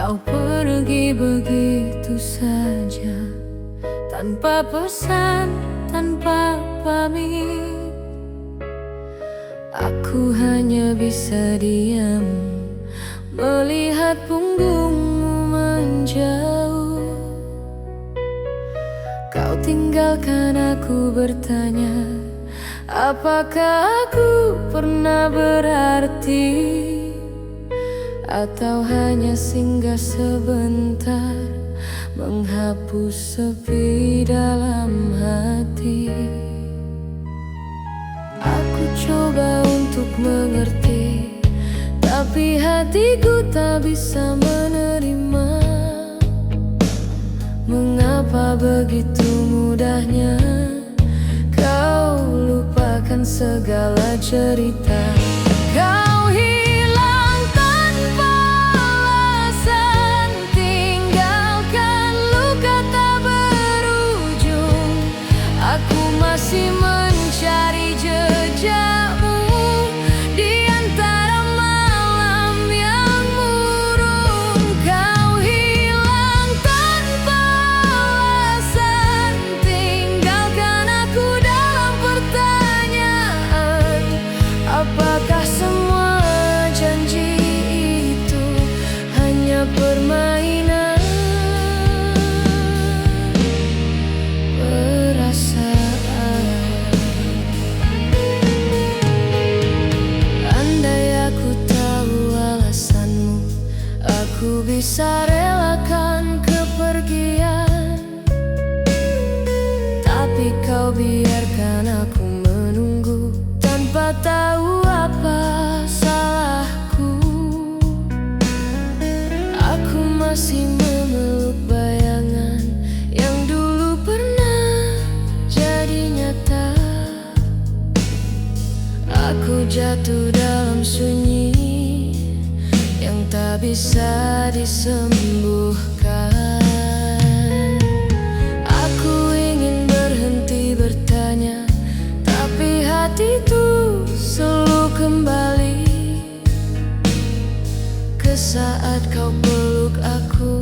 Kau pergi begitu saja, tanpa pesan, tanpa pamit. Aku hanya bisa diam, melihat punggungmu menjauh. Kau tinggalkan aku bertanya, apakah aku pernah berarti? Atau hanya singgah sebentar, menghapus sepi dalam hati. Aku coba untuk mengerti, tapi hatiku tak bisa menerima. Mengapa begitu mudahnya kau lupakan segala cerita? Kau hilang tanpa alasan, tinggalkan luka tak berujung. Aku masih mencari jejakmu di antara malam yang murung. Kau hilang tanpa alasan, tinggalkan aku dalam pertanyaan. Apakah semua janji itu hanya permainan perasaan? Andai aku tahu alasanmu, aku bisa relakan kepergian. Tapi kau biarkan aku menunggu tanpa tahu apa salahku. Aku masih memeluk bayangan yang dulu pernah jadi nyata. Aku jatuh dalam sunyi yang tak bisa disembuhkan. Aku ingin berhenti bertanya, tapi hatiku selalu kembali ke saat kau peluk aku,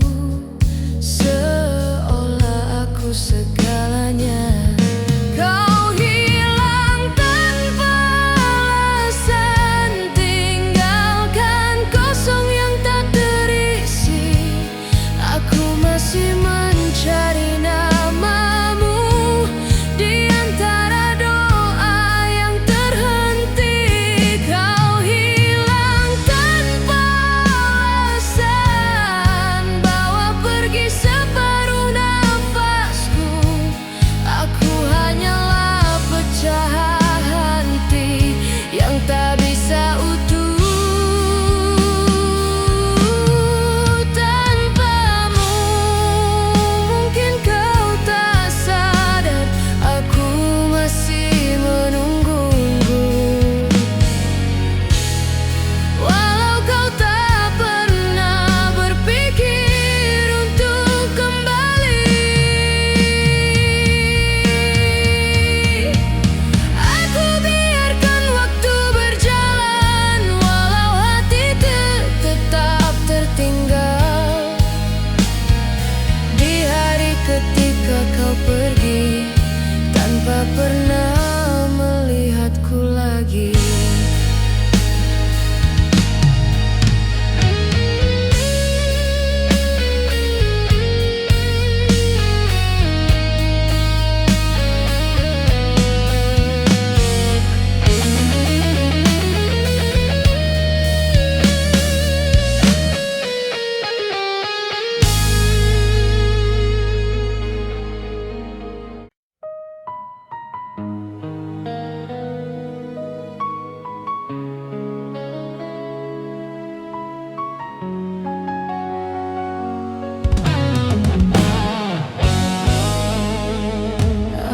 seolah aku segalanya. Kau hilang tanpa alasan, tinggalkan kosong yang tak terisi. Aku masih mencari namamu di antara doa yang terhenti. Kau hilang tanpa alasan, bawa pergi separuh nafasku. Aku hanyalah pecahan hati yang tak bisa utuh tanpamu. Mungkin kau tak sadar, aku masih menunggumu. Walau kau tak pernah berpikir untuk kembali, aku biarkan waktu berjalan, walau hati tetap tertinggal. Di hari ketika kau pergi, tanpa pernah melihatku lagi.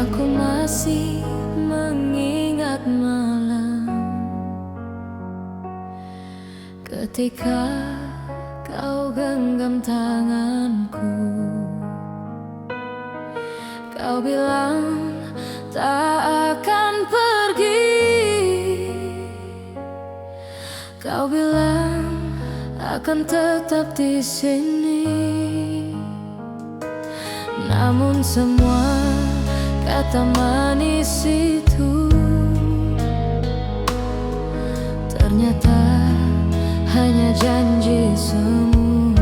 Aku masih mengingat malam ketika kau genggam tanganku. Kau bilang tak akan pergi. Kau bilang akan tetap di sini. Namun semua kata manis itu ternyata hanya janji semu.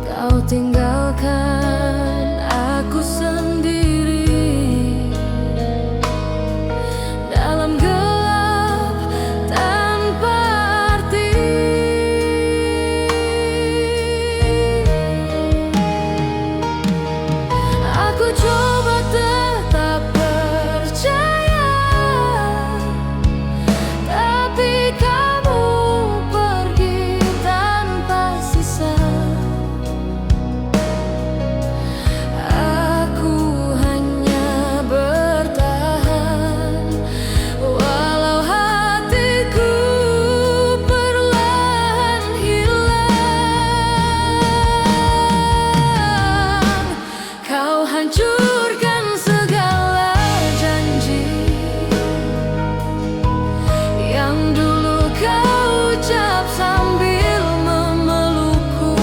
Kau tinggalkan aku sendiri dalam gelap tanpa arti. Aku coba tetap percaya, tapi kamu pergi tanpa sisa. Aku hanya bertahan walau hatiku perlahan hilang. Kau hancurkan segala janji yang dulu kau ucap sambil memelukku.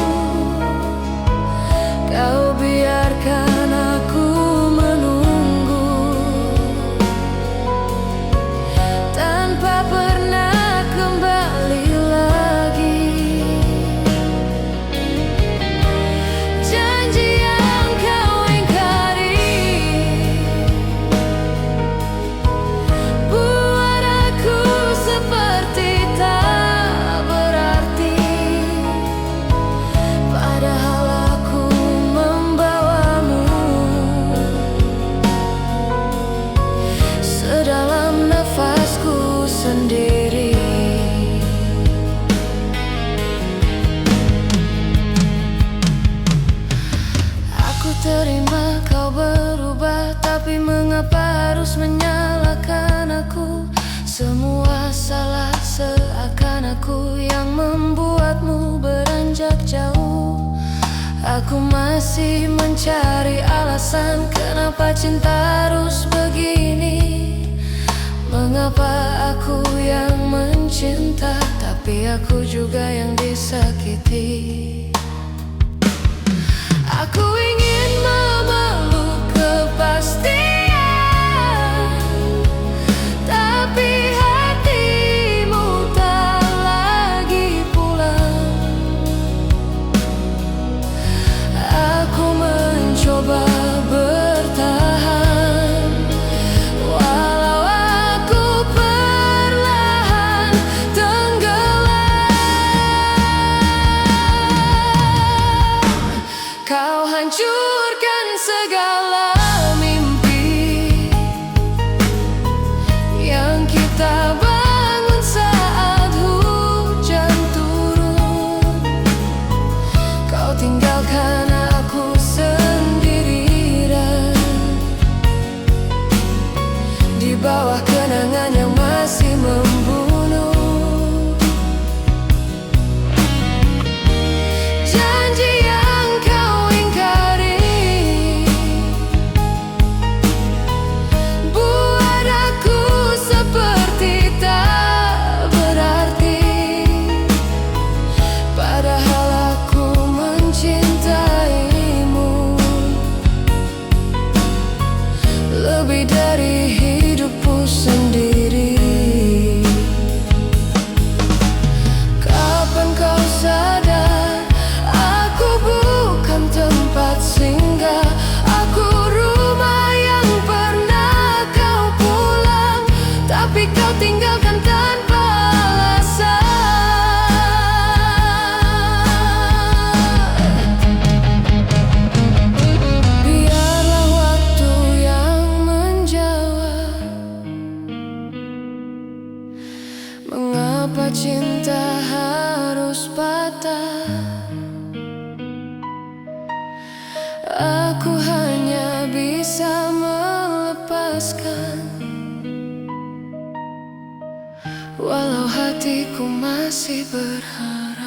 Kau biarkan aku menunggu tanpa pernah kembali lagi. Janji yang kau ingkari buat aku seperti tak berarti, padahal aku membawamu sedalam nafasku sendiri. Aku terima kau berubah, tapi mengapa harus menyalahkan aku? Semua salah, seakan aku yang membuatmu beranjak jauh. Aku masih mencari alasan kenapa cinta harus begini. Mengapa aku yang mencinta, tapi aku juga yang disakiti. Aku ingin memeluk kepastian, tapi hatimu tak lagi pulang. Aku mencoba bertahan walau aku perlahan tenggelam. Kau hancurkan segala mimpi yang kita bangun saat hujan turun. Kau tinggalkan aku sendirian di bawah kenangan yang masih membunuh. Janji yang kau ingkari buat aku seperti tak berarti, padahal aku mencintaimu lebih dari hidupku sendiri. Kapan kau sadar aku bukan tempat singgah, aku rumah yang pernah kau pulang, tapi kau tinggalkan tanpa alasan. Biarlah waktu yang menjawab mengapa cinta harus patah. Aku hanya bisa melepaskan walau hatiku masih berharap.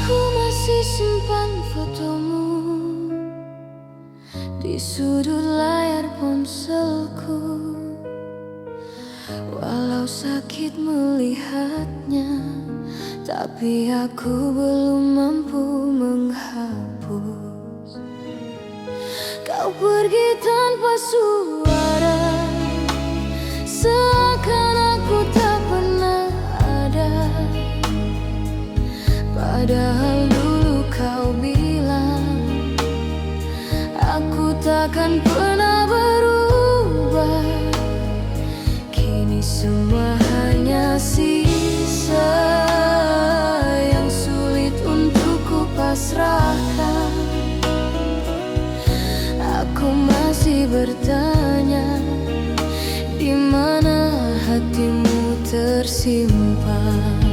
Aku masih simpan fotomu di sudut layar ponselku. Walau sakit melihatnya, tapi aku belum mampu menghapus. Kau pergi tanpa suara, seakan aku tak pernah ada. Padahal dulu kau bilang aku takkan pernah berubah. Kini semua hanya sisa yang sulit untuk ku pasrahkan. Aku masih bertanya, di mana hatimu tersimpan?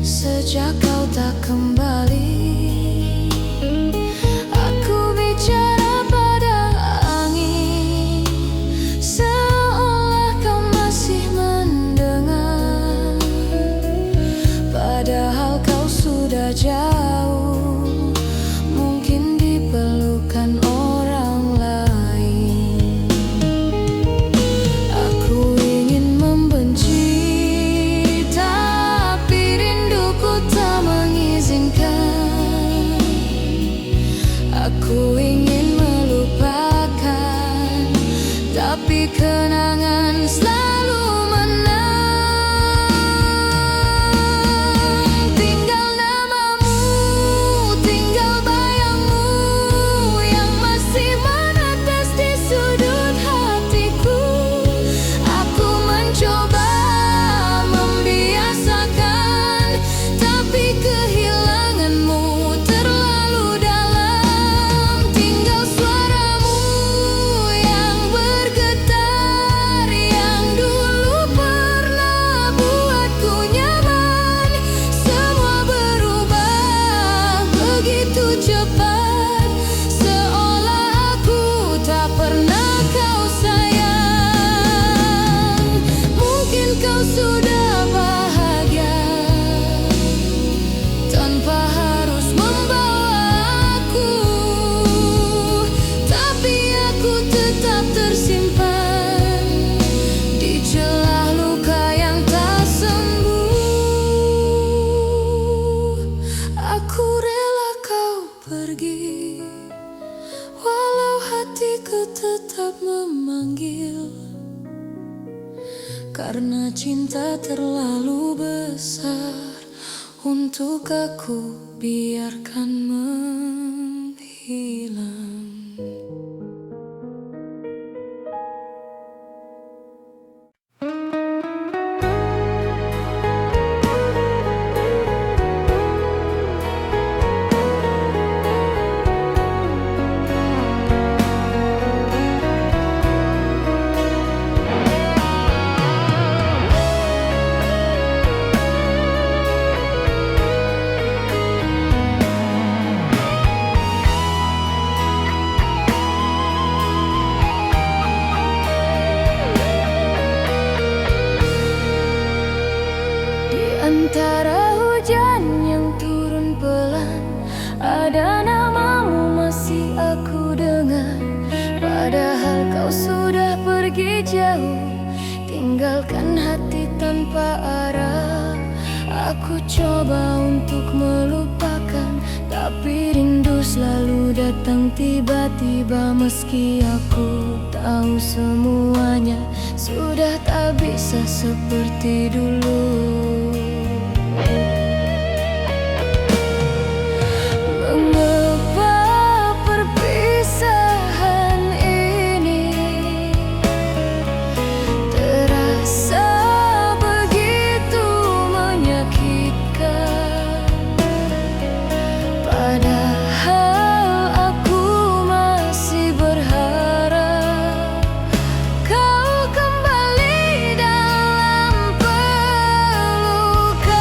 Sejak kau tak kembali, aku bicara pada angin, seolah kau masih mendengar. Padahal kau sudah jauh, mungkin dipelukan orang lain. Aku ingin membenci, aku ingin melupakan, tapi kenangan selalu menang. Tinggal namamu, tinggal bayangmu yang masih menetes di sudut hatiku. Aku mencoba membiasakan, tapi kehilanganmu terlalu dalam. Tinggal suaramu yang bergetar, yang dulu pernah buatku nyaman. Semua berubah begitu cepat, seolah aku tak pernah kau sayang. Mungkin kau sudah bahagia tanpa harus membawa aku, tapi aku tetap tersimpan di celah luka yang tak sembuh. Aku rela kau pergi, walau hatiku tetap memanggil. Karena cinta terlalu besar untuk aku biarkan menghilang. Kau sudah pergi jauh, tinggalkan hati tanpa arah. Aku coba untuk melupakan, tapi rindu selalu datang tiba-tiba. Meski aku tahu semuanya sudah tak bisa seperti dulu. Mengapa perpisahan ini terasa begitu menyakitkan, padahal aku masih berharap kau kembali dalam pelukan.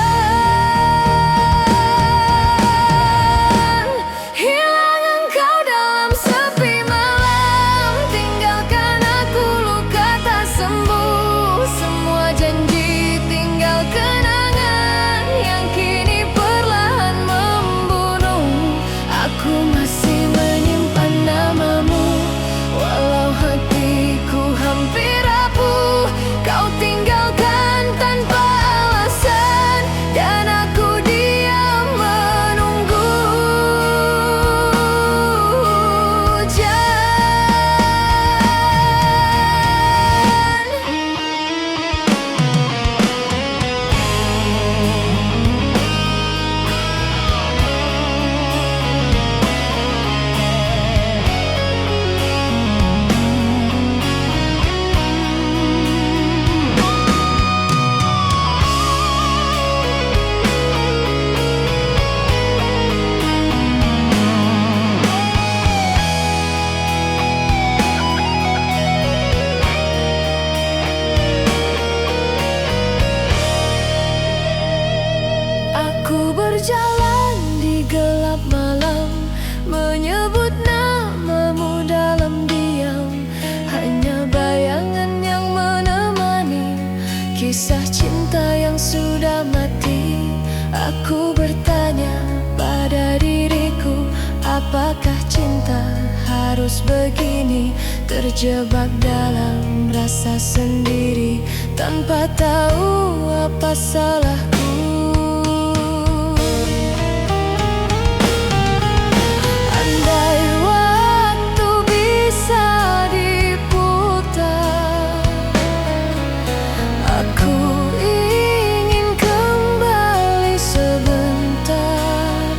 Hilang engkau dalam sepi malam, tinggalkan aku luka tak sembuh. Semua janji tinggal kenangan yang kini perlahan membunuh. Aku masih menyimpan namamu, walau hatiku hampir rapuh. Kau tinggalkan tanpa alasan, dan aku diam menunggu hujan. Aku berjalan di gelap malam, menyebut namamu dalam diam. Hanya bayangan yang menemani kisah cinta yang sudah mati. Aku bertanya pada diriku, apakah cinta harus begini? Terjebak dalam rasa sendiri, tanpa tahu apa salahku. Andai waktu bisa diputar, aku ingin kembali sebentar,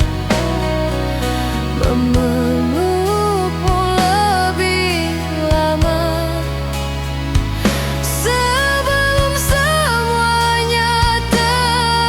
memelukmu lebih lama, sebelum semuanya terlambat.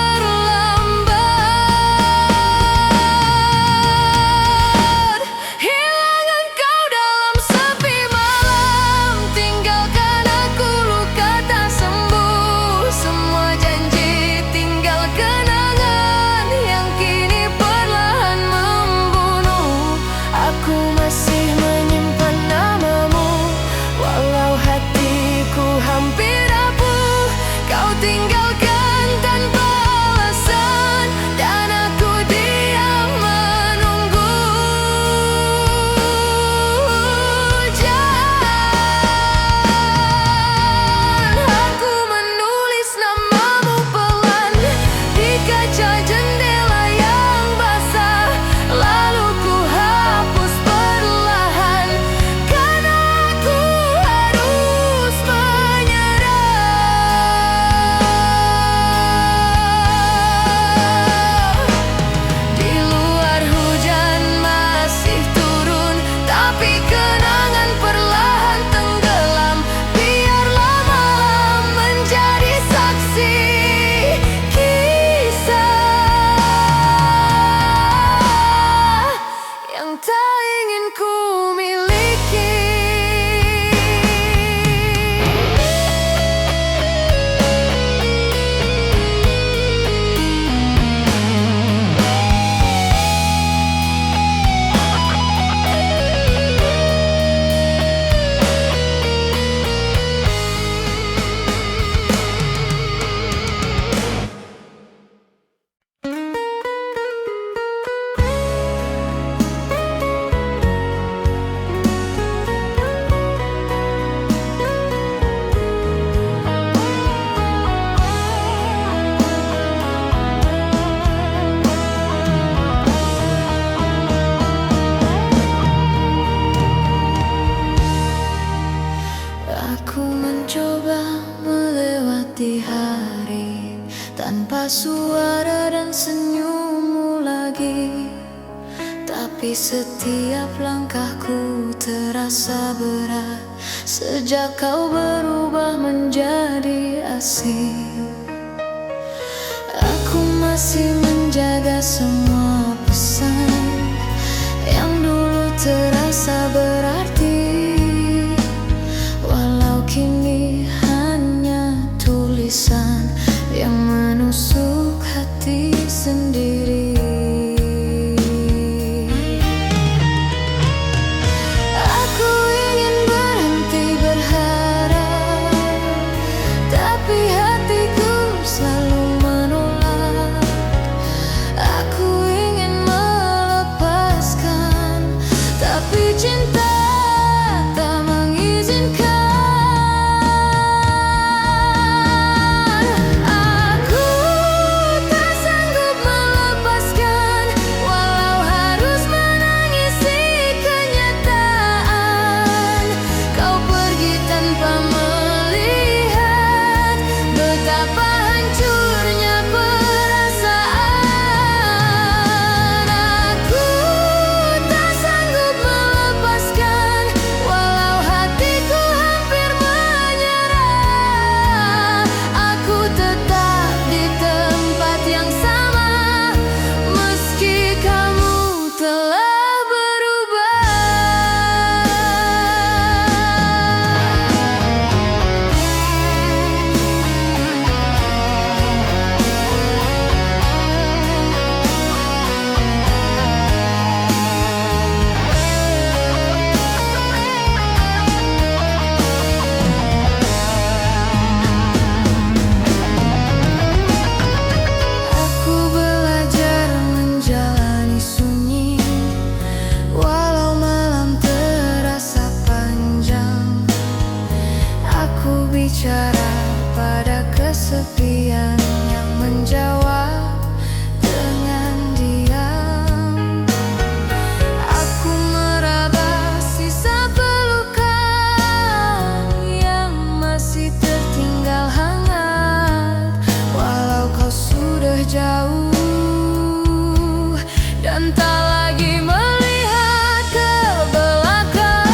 di hari tanpa suara dan senyummu lagi. Tapi setiap langkahku terasa berat sejak kau berubah menjadi asing. Aku masih menjaga semua pesan yang dulu terasa berarti, walau kini hanya tulisan yang menusuk hati sendiri. Aku ingin berhenti berharap, tapi hatiku selalu menolak. Aku ingin melepaskan, tapi cinta tak mengizinkan. Aku tak sanggup melepaskan, walau harus menangisi kenyataan. Kau pergi tanpa melihat betapa hancurnya perasaan. Aku tak sanggup melepaskan, walau hatiku hampir menyerah. Aku tetap di tempat yang sama, meski kamu telah berubah. Aku belajar menjalani sunyi, walau malam terasa panjang. Aku bicara pada kesepian yang menjawab dengan diam. Aku meraba sisa pelukan yang masih tertinggal hangat, walau kau sudah jauh dan tak lagi melihat ke belakang.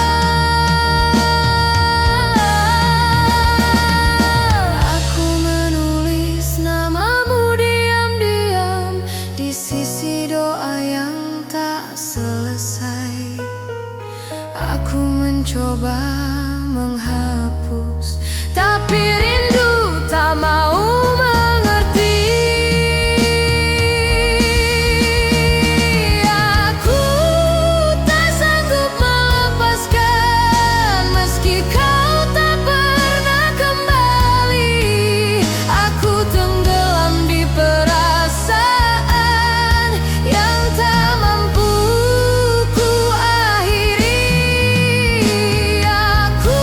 Aku menulis namamu diam-diam di sisi doa yang tak selesai. Aku mencoba menghapus, tapi rindu tak mau mengerti. Aku tak sanggup melepaskan, meski kau tak pernah kembali. Aku tenggelam di perasaan yang tak mampu ku akhiri. Aku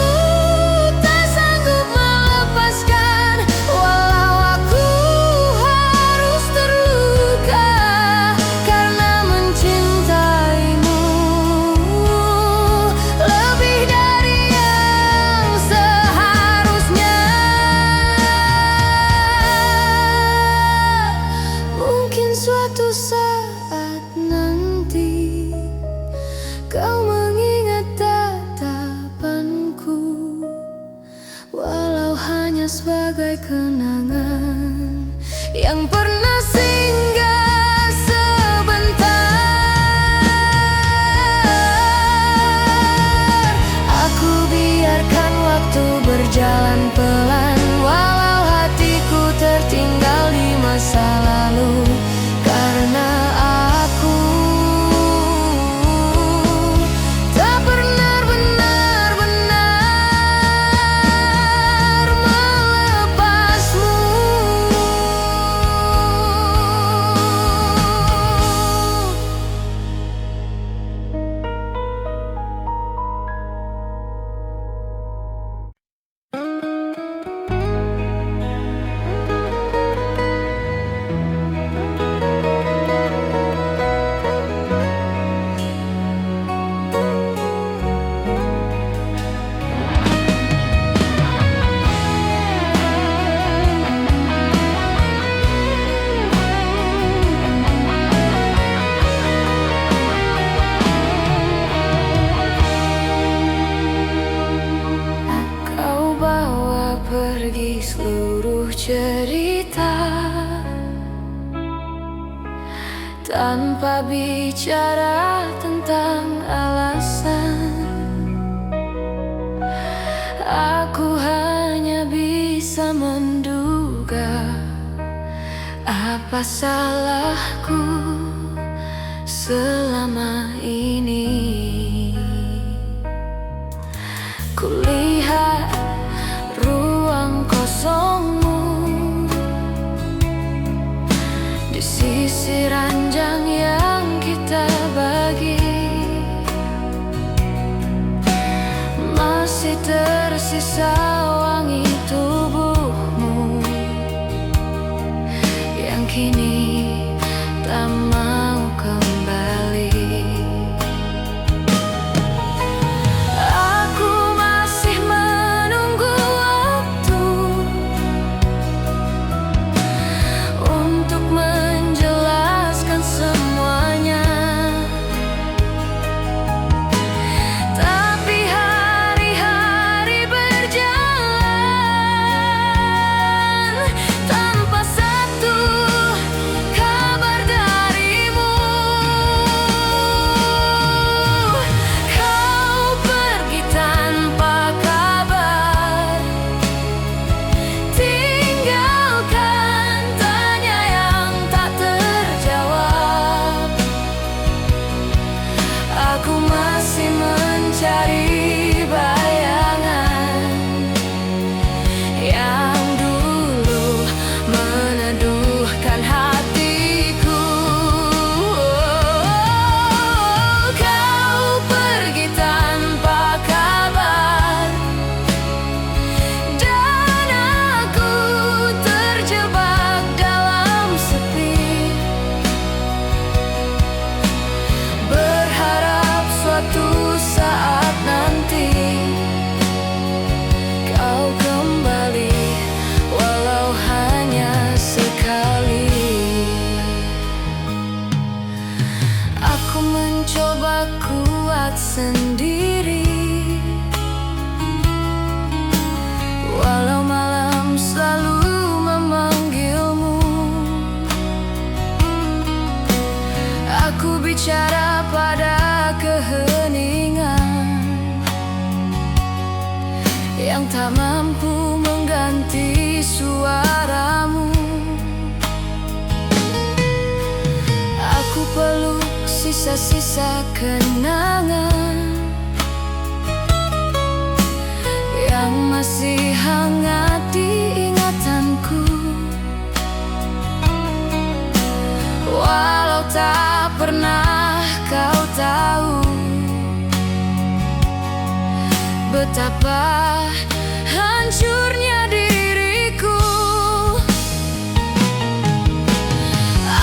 tak sanggup melepaskan, walau aku harus terluka karena mencintaimu lebih dari yang seharusnya. Mungkin suatu saat nanti kau mengingat tatapanku, walau hanya sebagai kenangan yang pernah singgah sebentar. Aku biarkan waktu berjalan pelan, walau hatiku tertinggal di masa lalu. Karena aku tak pernah benar-benar melepasmu. bercerita tanpa bicara tentang alasan. Aku hanya bisa menduga apa salahku selama ini. Kulihat ruang kosongmu di sisi ranjang yang kita bagi. Masih tersisa wangi tubuhmu yang kini tak mau kembali. Aku masih menunggu waktu untuk menjelaskan semuanya. Tapi hari-hari berjalan tanpa satu kabar darimu. Kau pergi tanpa kabar, tinggalkan tanya yang tak terjawab. Aku masih mencari bayangan yang dulu meneduhkan hatiku. Kau pergi tanpa kabar dan aku terjebak dalam sepi, berharap suatu saat nanti kau kembali, walau hanya sekali. Aku mencoba kuat sendiri, walau malam selalu memanggilmu. Aku bicara pada keheningan yang tak mampu mengganti suaramu. Aku peluk sisa-sisa kenangan yang masih hangat di ingatanku, walau tak pernah kau tahu betapa hancurnya diriku.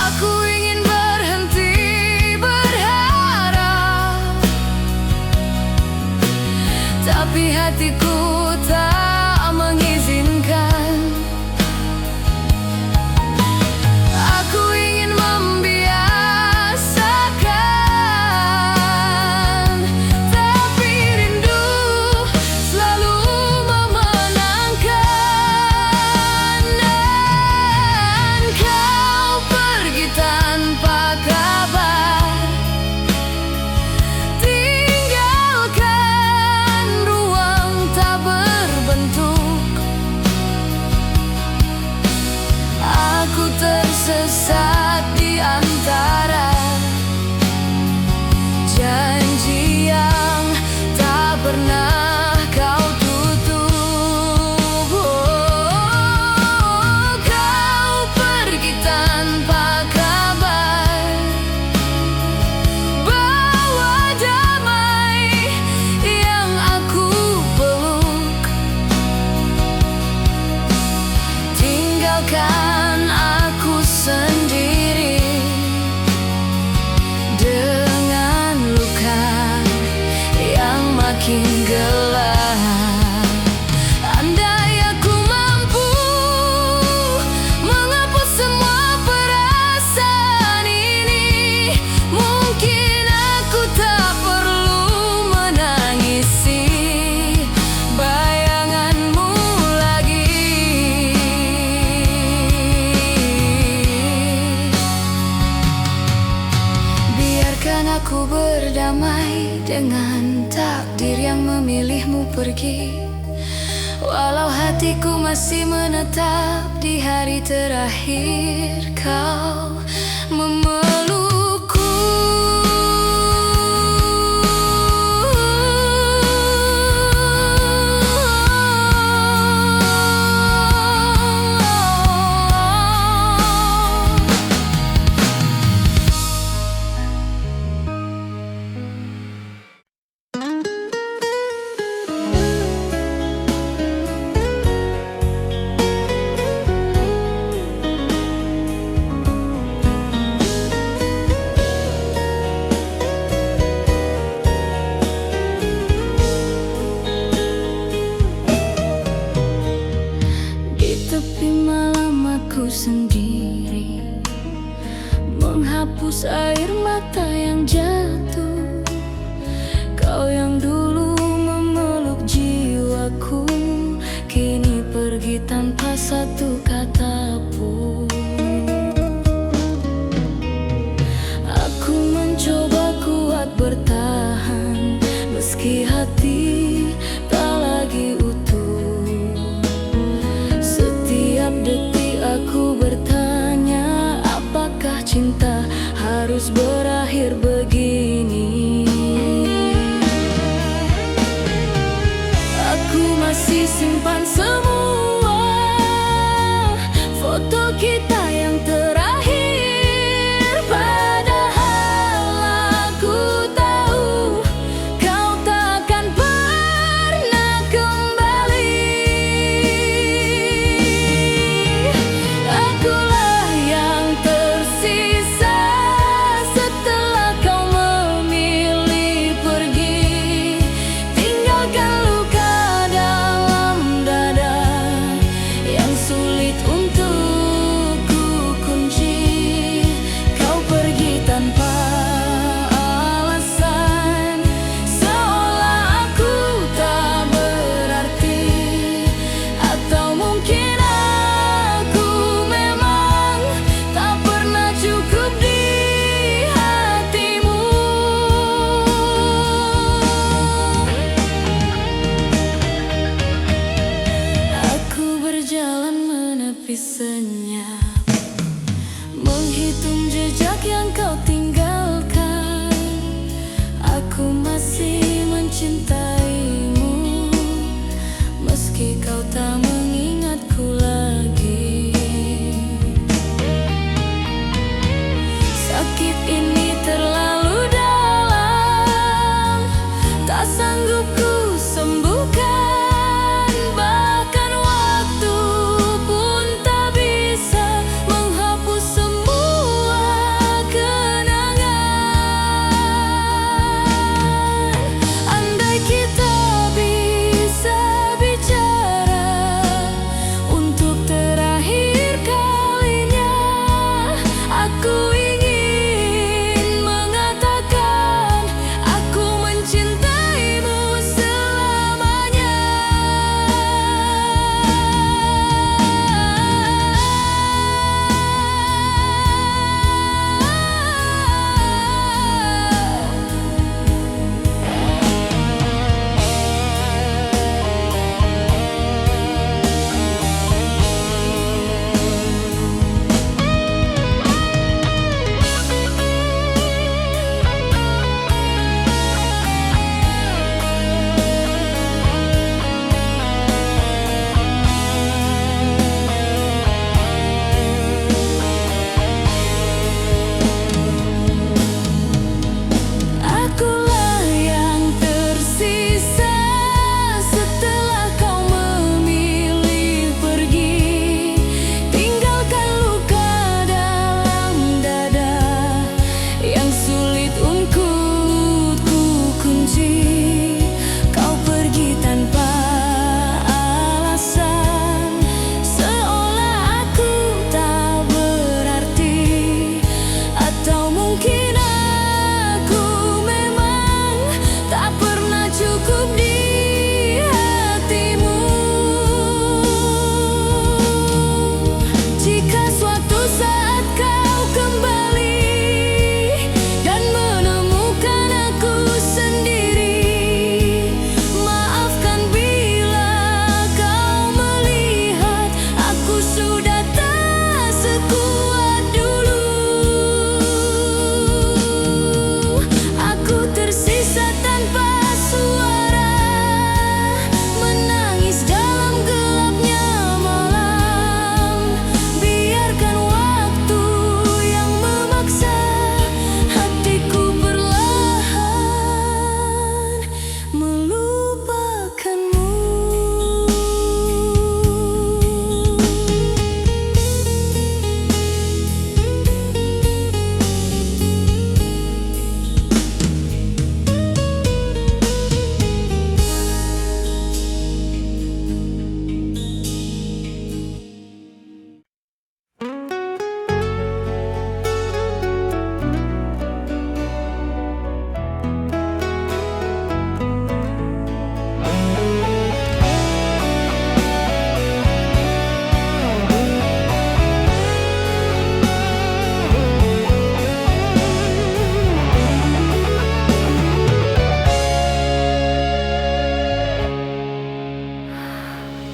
Aku ingin berhenti berharap, tapi hatiku tak mengizinkan. Aku ingin membiasakan, tapi rindu selalu memenangkan. Dan kau pergi tanpa kabar, tinggalkan ruang tak berbentuk. Aku tersesat di antara janji yang tak pernah kau tutup. Kau pergi tanpa kabar, bawa damai yang aku peluk. Tinggalkan aku sendiri dengan luka yang makin gelap. Andai aku mampu menghapus semua perasaan ini, mungkin aku tak perlu menangisi bayanganmu lagi. pergi, walau hatiku masih menetap di hari terakhir kau memelukku. Sendiri menghapus air mata yang jatuh. Kau yang dulu memeluk jiwaku kini pergi tanpa satu kata pun. Aku mencoba kuat bertahan meski hati tak lagi utuh. Setiap detik aku bertanya, apakah cinta harus berakhir begini? Aku masih simpan semua foto kita yang terakhir, padahal aku tahu kau takkan pernah kembali. Akulah yang tersisa setelah kau memilih pergi, tinggalkan luka dalam dada yang sulit untuk ku kunci. Kau pergi tanpa alasan, seolah aku tak berarti. Atau mungkin aku memang tak pernah cukup di hatimu. Aku berjalan menepi senyap, menghitung jejak yang kau tinggalkan. Aku masih mencintaimu meski kau tak mengingatku lagi. Sakit ini terlalu dalam, tak sanggup ku sembuhkan. Bahkan waktu pun tak bisa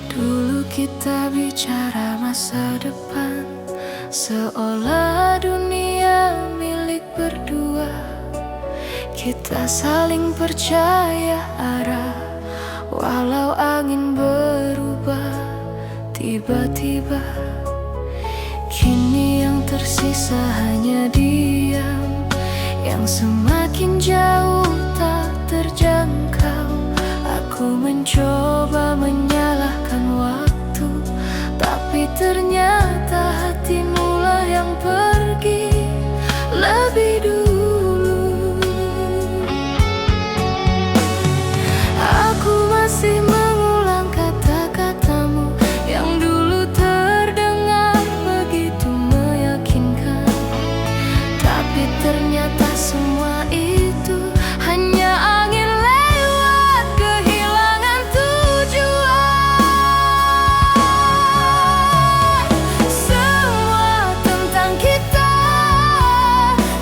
Dulu kita bicara masa depan, seolah dunia milik berdua. Kita saling percaya arah, walau angin berubah tiba-tiba. Kini yang tersisa hanya diam, yang semakin jauh tak terjangkau. Aku mencoba menyalahkan waktu, tapi ternyata hatimu lah yang pergi lebih dulu. Aku masih mengulang kata-katamu yang dulu terdengar begitu meyakinkan, tapi ternyata semua itu hanya angin lewat kehilangan tujuan. Semua tentang kita,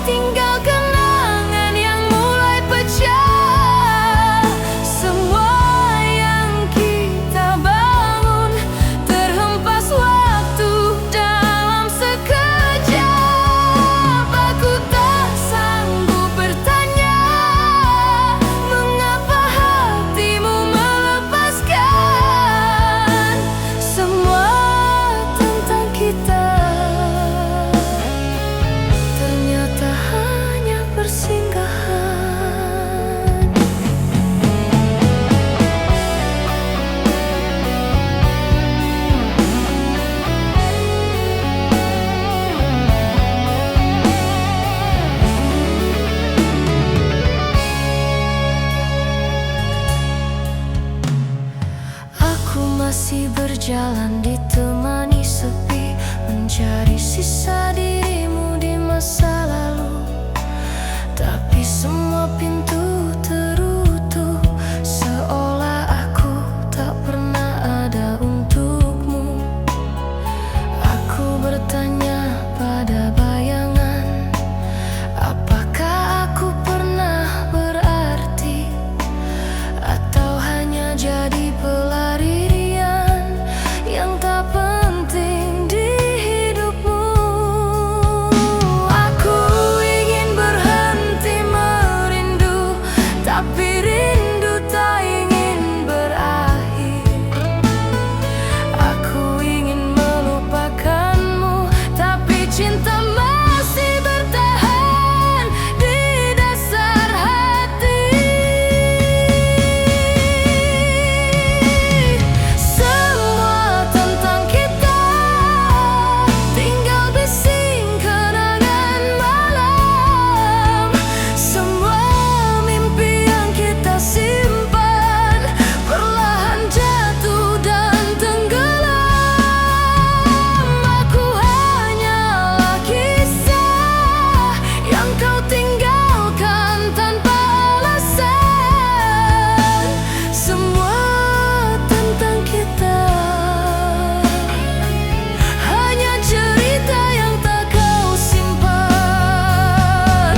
tinggal kenangan yang mulai pecah. Semua yang kita bangun terhempas waktu dalam sekejap. Aku tak sanggup bertanya mengapa hatimu melepaskan. Semua tentang kita ternyata hanya persinggahan. Aku masih berjalan ditemani sepi, mencari sisa dirimu di masa lalu. Tapi semua pintu tertutup, seolah aku tak pernah ada untukmu. Aku bertanya pada bayangan, apakah aku pernah berarti, atau hanya jadi pelarian yang tak penting di hidupmu. Aku ingin berhenti merindu, tapi rindu tak ingin berakhir. Aku ingin melupakanmu, tapi cinta masih bertahan di dasar hati. Semua tentang kita, tinggal bising kenangan malam. Semua mimpi yang kita simpan perlahan jatuh dan tenggelam. Aku hanyalah kisah yang kau tinggalkan tanpa alasan. Semua tentang kita hanya cerita yang tak kau simpan.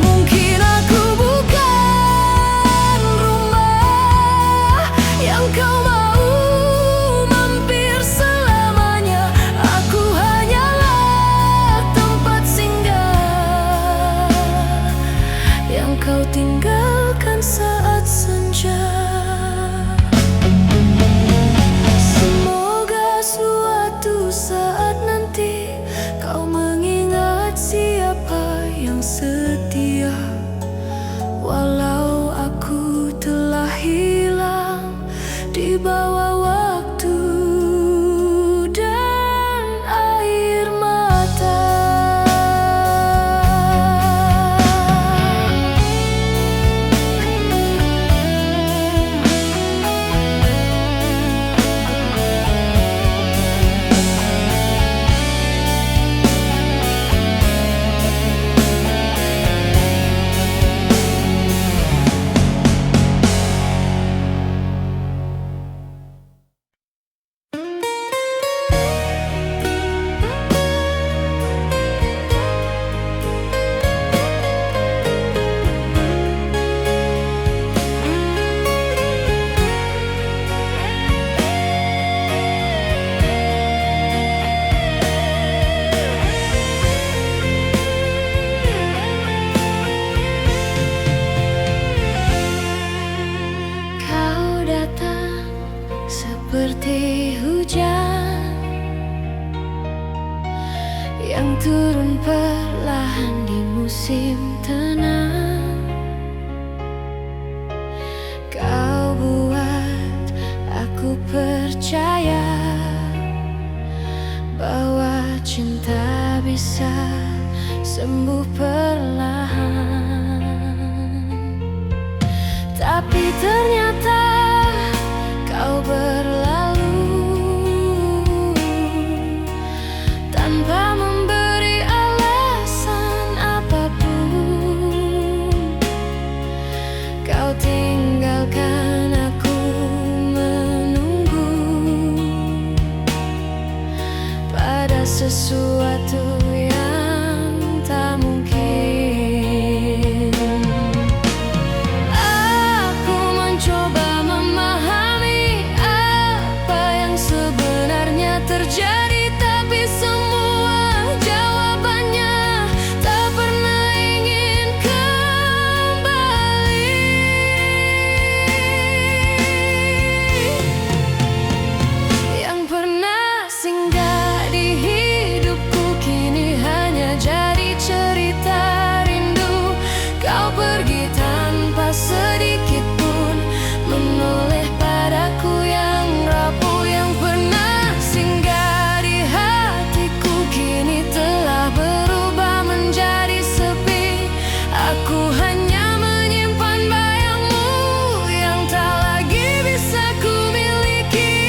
Mungkin aku bukan rumah yang kau mau mampir selamanya. Aku hanyalah tempat singgah yang kau tinggalkan saat senja. Semoga suatu saat nanti kau mengingat siapa yang setia, walau aku telah hilang di bawah seperti hujan yang turun perlahan di musim tenang. Kau buat aku percaya bahwa cinta bisa sembuh perlahan. Tapi ternyata kau berlalu tanpa memberi alasan apapun. Kau tinggalkan aku menunggu pada sesuatu yang tak mungkin. Aku mencoba memahami apa yang sebenarnya terjadi, tapi semua jawabannya tak pernah ingin kembali. Yang pernah singgah di hidupku kini hanya jadi cerita rindu. Kau pergi tanpa sedikit pun menoleh padaku yang rapuh. Yang pernah singgah di hatiku kini telah berubah menjadi sepi. Aku hanya menyimpan bayangmu yang tak lagi bisa ku miliki.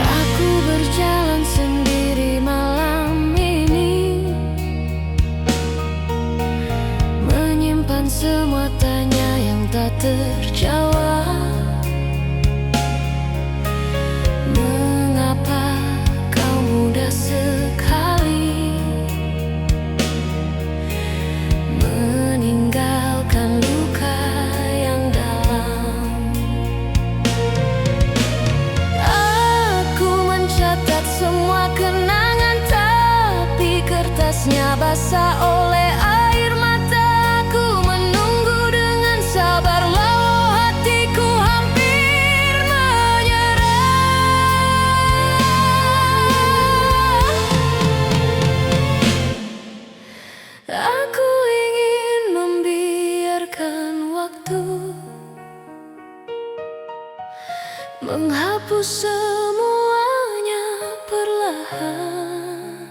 Aku berjalan sendiri malam ini, menyimpan semua tanya yang tak terjawab. Mengapa kau mudah sekali meninggalkan luka yang dalam? Aku mencatat semua kenangan, tapi kertasnya basah oleh air mata. Aku menunggu dengan sabar, walau hatiku hampir menyerah. Aku ingin membiarkan waktu menghapus semuanya perlahan,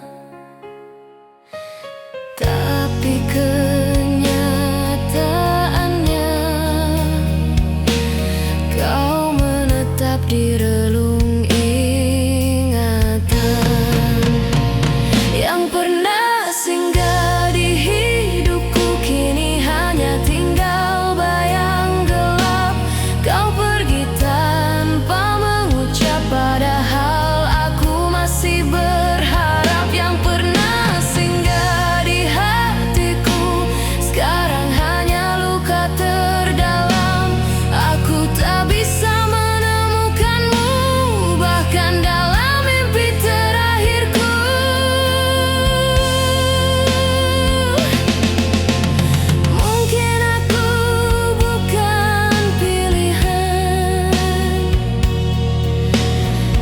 tapi kenyataannya kau menetap di relung ingatan. Yang pernah singgah di hidupku kini hanya tinggal bayang gelap. Kau pergi tanpa mengucap, padahal aku masih berharap. Yang pernah singgah di hatiku sekarang hanya luka terdalam. Aku tak bisa menemukanmu bahkan dalam mimpi terakhirku. Mungkin aku bukan pilihan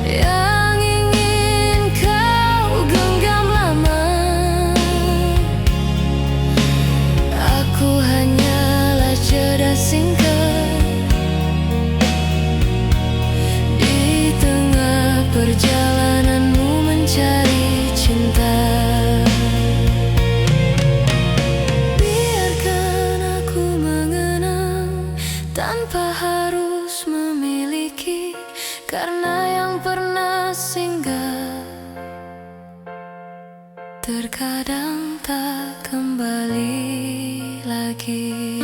yang ingin kau genggam lama. Aku hanyalah jeda singkat di tengah perjalananmu mencari cinta. Biarkan aku mengenang tanpa harus memiliki, karena yang pernah singgah terkadang tak. kembali lagi.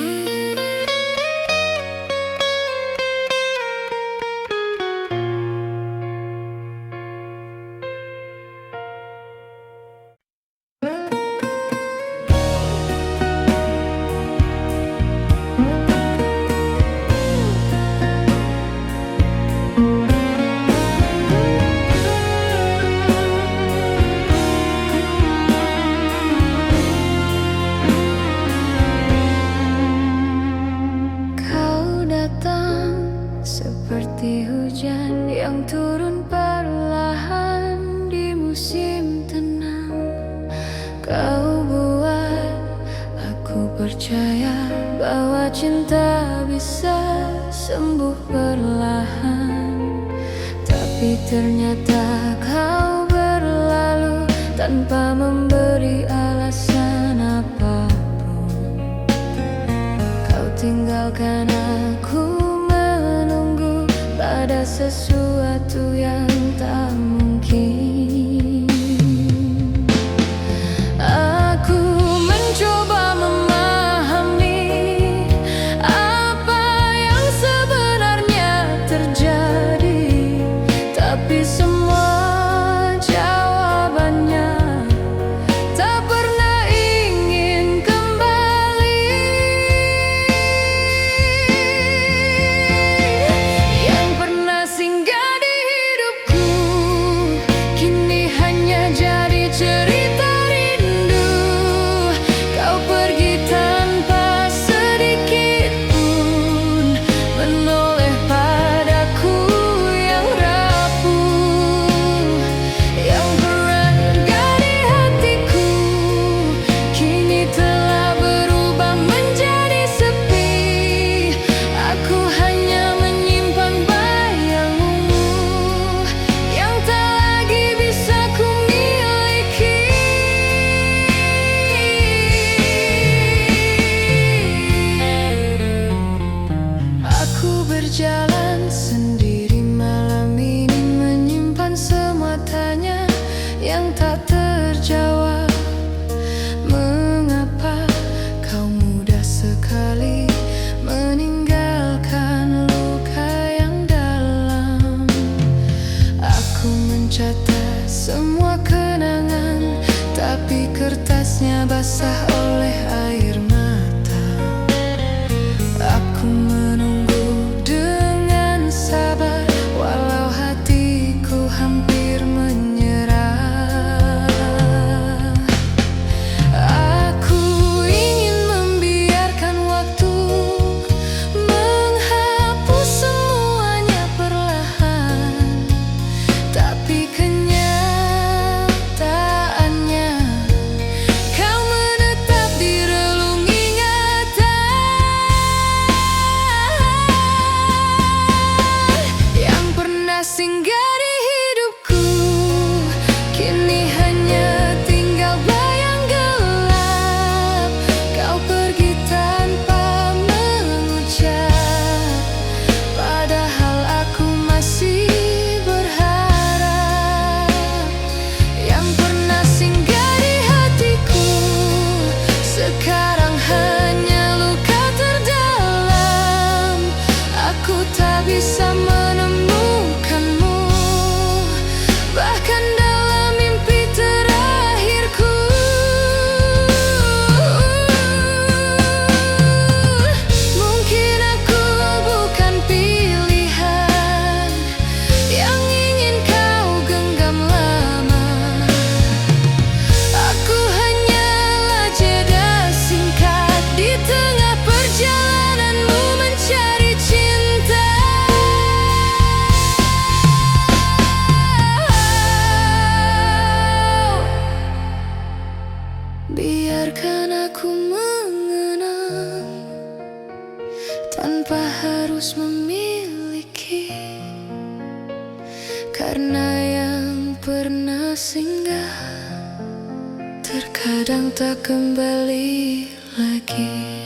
cinta bisa sembuh perlahan, tapi ternyata kau berlalu tanpa memberi alasan apapun. Kau tinggalkan aku menunggu pada sesuatu yang tak mungkin. Aku mencoba memahami apa yang sebenarnya terjadi, tapi semua jawabannya tak pernah ingin kembali. Yang pernah singgah di hidupku kini hanya jadi cerita rindu. Kau pergi tanpa sedikit pun menoleh padaku yang rapuh. Yang pernah singgah di hatiku kini telah berubah menjadi sepi. Aku hanya menyimpan bayangmu yang tak lagi bisa ku miliki. Aku berjalan sendiri malam ini, menyimpan semua tanya yang tak terjawab. Mengapa kau mudah sekali meninggalkan luka yang dalam? Aku mencatat semua kenangan, tapi kertasnya basah oleh air mata. Aku menunggu dengan sabar, walau hatiku hampir menyerah. Aku ingin membiarkan waktu menghapus semuanya perlahan, tapi kenyataannya kau menetap di relung ingatan. Yang pernah singgah di hidupku kini hanya tinggal bayang gelap. Kau pergi tanpa mengucap, padahal aku masih berharap. Yang pernah singgah di hatiku sekarang hanya luka terdalam. Aku tak bisa menemukanmu, bahkan dalam mimpi terakhirku. Mungkin aku bukan pilihan yang ingin kau genggam lama. Aku hanyalah jeda singkat di tengah perjalananmu mencari cinta. Biarkan aku mengenang tanpa harus memiliki, karena yang pernah singgah terkadang tak kembali lagi.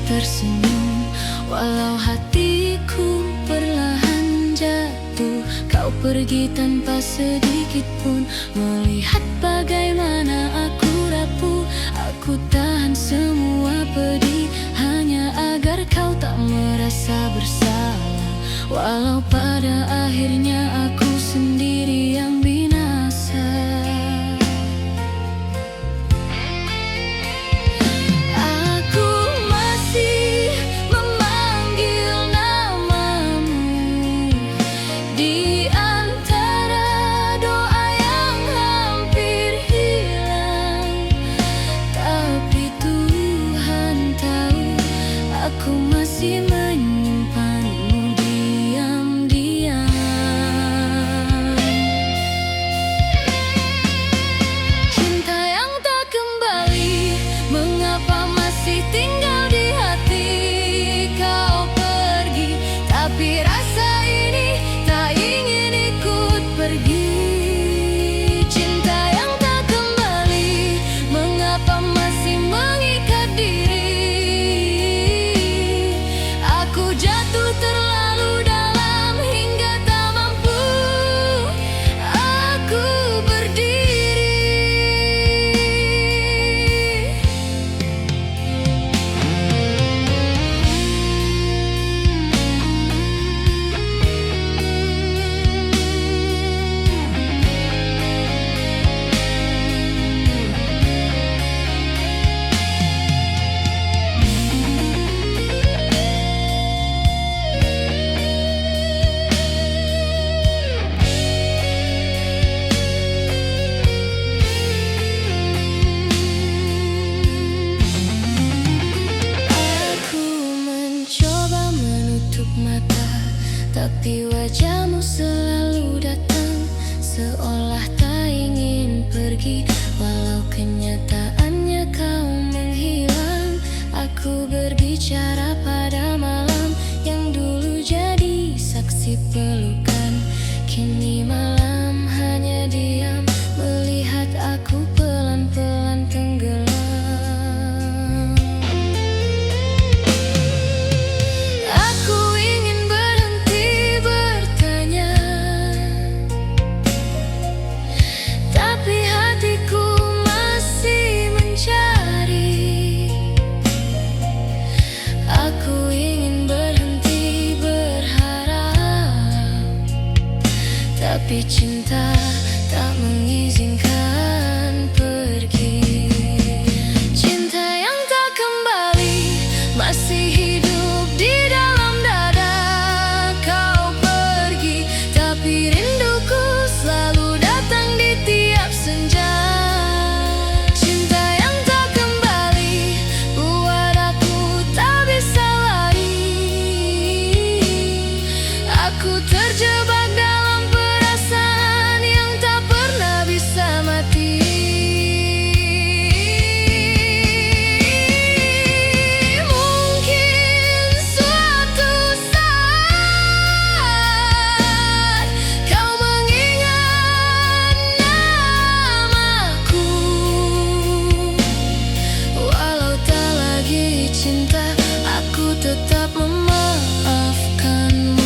tersenyum, walau hatiku perlahan jatuh. pergi tanpa sedikit pun melihat bagaimana aku rapuh. Aku tahan semua pedih hanya agar kau tak merasa bersalah. Walau pada akhirnya aku sendiri yang binasa. Aku masih memanggil namamu di antara doa yang hampir hilang. Tapi Tuhan tahu aku masih menyimpanmu diam-diam. Cinta yang tak kembali, mengapa masih tinggal di hati? Kau pergi, tapi rasa ini tak ingin ikut pergi. Cinta yang tak kembali, mengapa masih mengikat diri? Aku jatuh terlalu dalam hingga tak mampu aku berdiri. Aku mencoba menutup mata, tapi wajahmu selalu datang, seolah tak ingin pergi. Walau kenyataannya kau menghilang, aku berbicara pada malam yang dulu jadi saksi pelukan. Kini malam hanya diam melihat aku pelan-pelan tenggelam. Aku ingin berhenti bertanya, tapi hatiku masih mencari. Aku ingin berhenti berharap, tapi cinta tak mengizinkan pergi. Cinta yang tak kembali masih hidup di dalam dada. Kau pergi, tapi rinduku selalu datang di tiap senja. Cinta yang tak kembali buat aku tak bisa lari. Aku terjebak dalam perasaan yang tak pernah bisa mati. Mungkin suatu saat kau mengingat namaku. Walau tak lagi cinta, aku tetap memaafkanmu.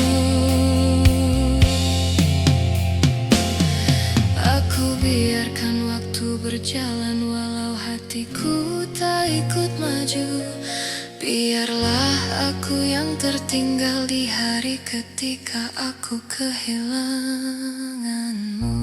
Aku biarkan waktu berjalan walau hatiku tak ikut maju. Biarlah aku yang tertinggal di hari ketika aku kehilanganmu.